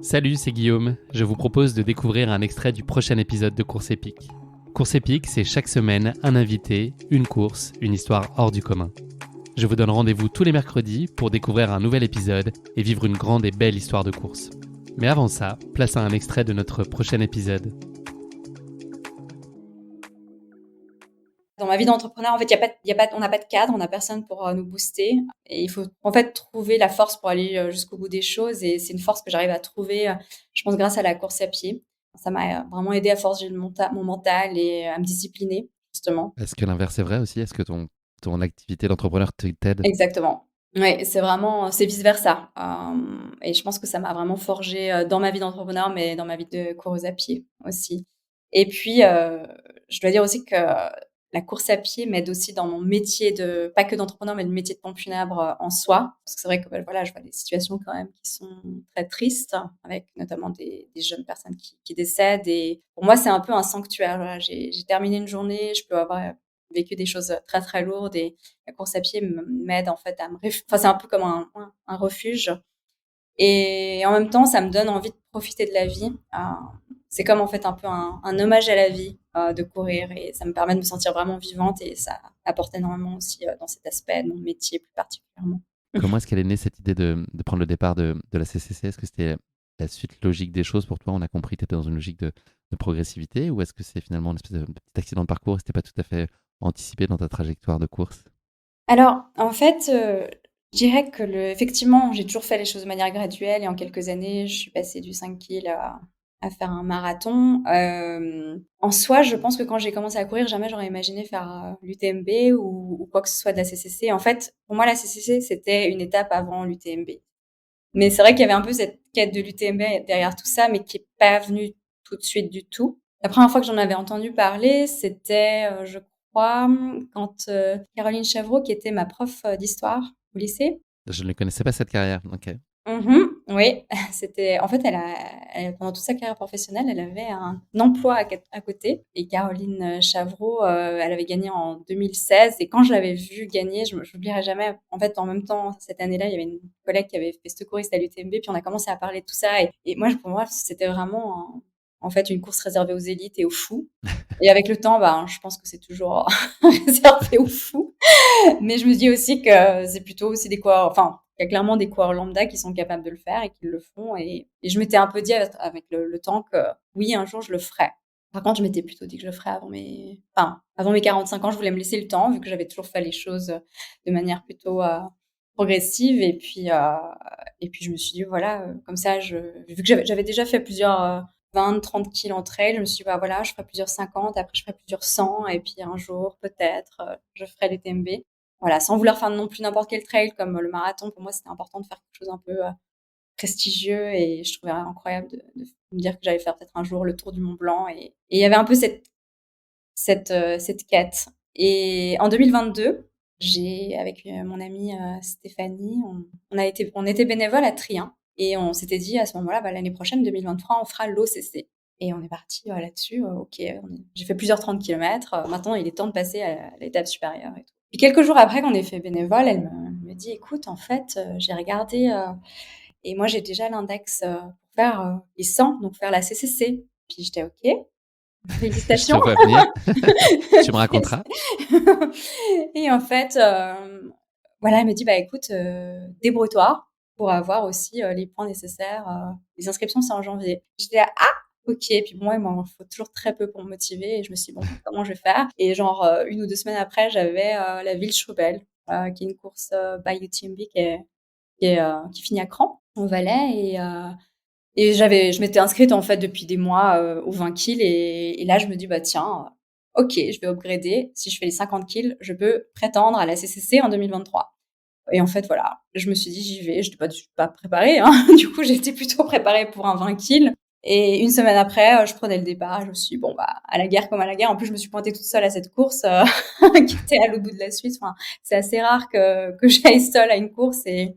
Salut, c'est Guillaume. Je vous propose de découvrir un extrait du prochain épisode de Course épique. Course épique, c'est chaque semaine un invité, une course, une histoire hors du commun. Je vous donne rendez-vous tous les mercredis pour découvrir un nouvel épisode et vivre une grande et belle histoire de course. Mais avant ça, place à un extrait de notre prochain épisode. Dans ma vie d'entrepreneur, en fait, on n'a pas de cadre, on n'a personne pour nous booster. Et il faut en fait trouver la force pour aller jusqu'au bout des choses. Et c'est une force que j'arrive à trouver, je pense, grâce à la course à pied. Ça m'a vraiment aidé à forger mon mental et à me discipliner, justement. Est-ce que l'inverse est vrai aussi? Est-ce que ton activité d'entrepreneur t'aide? Exactement. Ouais, c'est vice-versa. Et je pense que ça m'a vraiment forgé dans ma vie d'entrepreneur, mais dans ma vie de coureuse à pied aussi. Et puis, je dois dire aussi que la course à pied m'aide aussi dans mon métier pas que d'entrepreneur, mais le métier de pompe funèbre en soi. Parce que c'est vrai que voilà, je vois des situations quand même qui sont très tristes, avec notamment des jeunes personnes qui décèdent. Et pour moi, c'est un peu un sanctuaire. Voilà, j'ai terminé une journée, je peux avoir vécu des choses très très lourdes et la course à pied m'aide en fait enfin c'est un peu comme un refuge et en même temps ça me donne envie de profiter de la vie. C'est comme en fait un peu un hommage à la vie de courir et ça me permet de me sentir vraiment vivante et ça apporte énormément aussi dans cet aspect de mon métier plus particulièrement. Comment est-ce qu'elle est née cette idée de prendre le départ de la CCC? Est-ce que c'était la suite logique des choses pour toi? On a compris que tu étais dans une logique de progressivité, ou est-ce que c'est finalement une espèce de petit accident de parcours et c'était pas tout à fait anticipé dans ta trajectoire de course? Alors en fait je dirais que effectivement j'ai toujours fait les choses de manière graduelle et en quelques années je suis passée du 5 kg à faire un marathon. En soi, je pense que quand j'ai commencé à courir, jamais j'aurais imaginé faire l'UTMB ou quoi que ce soit de la CCC. En fait, pour moi, la CCC, c'était une étape avant l'UTMB. Mais c'est vrai qu'il y avait un peu cette quête de l'UTMB derrière tout ça, mais qui est pas venue tout de suite du tout. La première fois que j'en avais entendu parler, c'était, je crois, quand Caroline Chavreau, qui était ma prof d'histoire au lycée. Je ne connaissais pas cette carrière. Ok. Oui, c'était en fait, pendant toute sa carrière professionnelle, elle avait un emploi à côté et Caroline Chavreau, elle avait gagné en 2016 et quand je l'avais vue gagner, je n'oublierai jamais. En fait, en même temps, cette année-là, il y avait une collègue qui avait fait secouriste à l'UTMB, puis on a commencé à parler de tout ça et moi, pour moi, c'était vraiment, en fait, une course réservée aux élites et aux fous et avec le temps, ben, je pense que c'est toujours réservé aux fous. Mais je me dis aussi que c'est plutôt aussi des coureurs, enfin, il y a clairement des coureurs lambda qui sont capables de le faire et qui le font. Et je m'étais un peu dit avec le temps que oui, un jour, je le ferais. Par contre, je m'étais plutôt dit que je le ferais avant mes 45 ans. Je voulais me laisser le temps, vu que j'avais toujours fait les choses de manière plutôt progressive. Et puis, je me suis dit, voilà, comme ça, vu que j'avais déjà fait plusieurs 20, 30 kilos en trail, je me suis dit, bah voilà, je ferai plusieurs 50, après je ferai plusieurs 100, et puis un jour, peut-être, je ferai les TMB. Voilà, sans vouloir faire non plus n'importe quel trail comme le marathon. Pour moi, c'était important de faire quelque chose un peu prestigieux et je trouvais incroyable de me dire que j'allais faire peut-être un jour le tour du Mont Blanc. Et il y avait un peu cette quête. Et en 2022, avec mon amie Stéphanie, on était bénévole à Trien et on s'était dit à ce moment-là, bah, l'année prochaine, 2023, on fera l'OCC. Et on est parti là-dessus. Ok, j'ai fait plusieurs 30 kilomètres. Maintenant, il est temps de passer à l'étape supérieure et tout. Et quelques jours après qu'on ait fait bénévole, elle me dit, écoute, en fait, j'ai regardé et moi, j'ai déjà l'index pour faire les 100, donc faire la CCC. Puis j'étais ok, Je te félicitations. vois venir. Tu me raconteras. Et en fait, voilà, elle me dit, bah écoute, débrouille-toi pour avoir aussi les points nécessaires. Les inscriptions, c'est en janvier. J'étais là, ah, ok. Et puis moi, il m'en faut toujours très peu pour me motiver. Et je me suis dit, bon, comment je vais faire? Et genre, 1 ou 2 semaines après, j'avais la Ville-Choubel, qui est une course by UTMB qui finit à Cran, au Valais. Et je m'étais inscrite en fait depuis des mois aux 20 kills et là je me dis bah tiens, ok, je vais upgrader. Si je fais les 50 kills, je peux prétendre à la CCC en 2023. Et en fait voilà, je me suis dit j'y vais. Je n'étais pas préparée, hein. Du coup j'étais plutôt préparée pour un 20 kills. Et 1 semaine après, je prenais le départ. Je me suis dit, bon bah à la guerre comme à la guerre. En plus je me suis pointée toute seule à cette course qui était à l'autre bout de la Suisse. Enfin, c'est assez rare que j'aille seule à une course et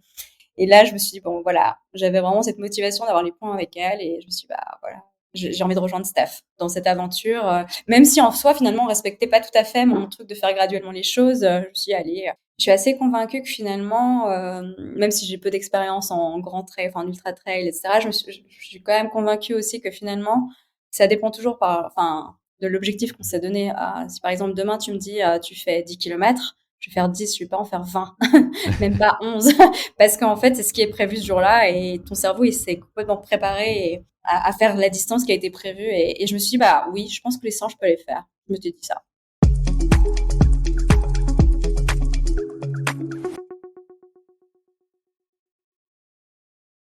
là, je me suis dit, bon, voilà, j'avais vraiment cette motivation d'avoir les points avec elle et je me suis dit, bah, voilà, j'ai envie de rejoindre Steph dans cette aventure. Même si en soi, finalement, on respectait pas tout à fait mon truc de faire graduellement les choses. Je me suis dit, allez, je suis assez convaincue que finalement, même si j'ai peu d'expérience en grand trail, enfin en ultra trail, etc., je suis quand même convaincue aussi que finalement, ça dépend toujours de l'objectif qu'on s'est donné. Si par exemple demain tu me dis tu fais 10 kilomètres, je vais faire 10, je vais pas en faire 20, même pas 11, parce qu'en fait c'est ce qui est prévu ce jour-là et ton cerveau il s'est complètement préparé à faire la distance qui a été prévue et je me suis dit bah oui, je pense que les 100 je peux les faire. Je me suis dit ça.